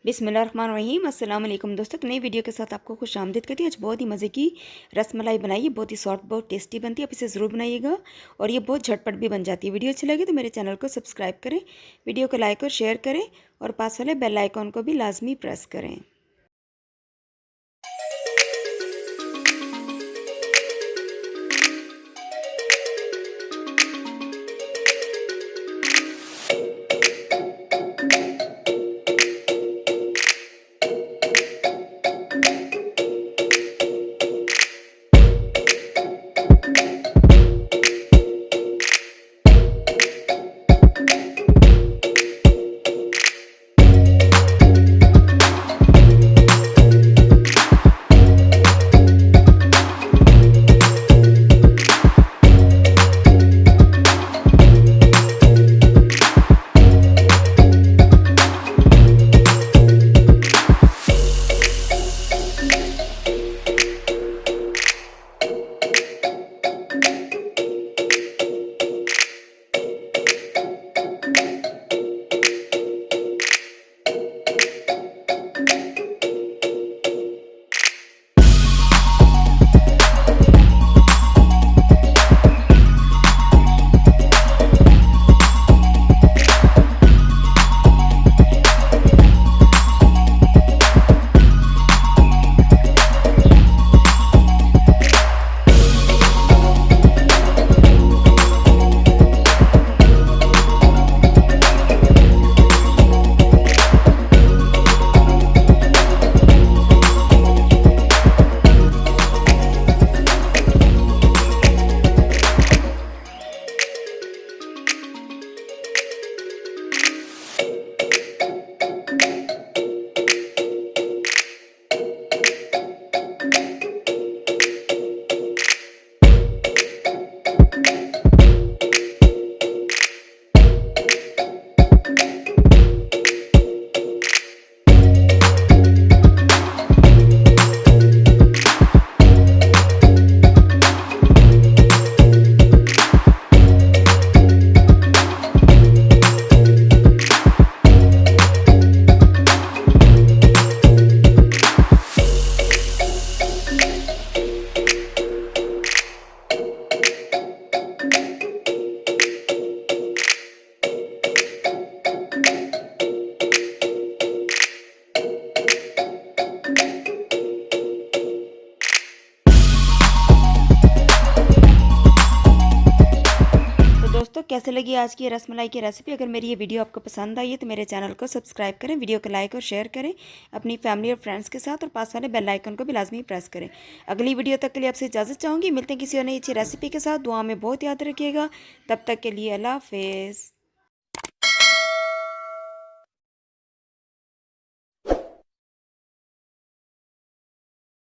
बिस्मिल्लाहिर्रहमानिर्रहीम अस्सलाम वालेकुम दोस्तों, नई वीडियो के साथ आपको खुश आमदीद करती है। आज बहुत ही मज़े की रसमलाई बनाई है, बहुत ही सॉफ्ट, बहुत टेस्टी बनती है। आप इसे ज़रूर बनाइएगा और ये बहुत झटपट भी बन जाती है। वीडियो अच्छी लगी तो मेरे चैनल को सब्सक्राइब करें, वीडियो को लाइक और शेयर करें और पास वाले बेल आइकॉन को भी लाजमी प्रेस करें। दोस्तों कैसे लगी आज की रसमलाई की रेसिपी। अगर मेरी ये वीडियो आपको पसंद आई है तो मेरे चैनल को सब्सक्राइब करें, वीडियो को लाइक और शेयर करें अपनी फैमिली और फ्रेंड्स के साथ और पास वाले बेल आइकन को भी लाजमी प्रेस करें। अगली वीडियो तक के लिए आपसे इजाज़त चाहूँगी। मिलते हैं किसी और नई अच्छी रेसिपी के साथ। दुआ में बहुत याद रखिएगा। तब तक के लिए अल्लाह हाफिज़।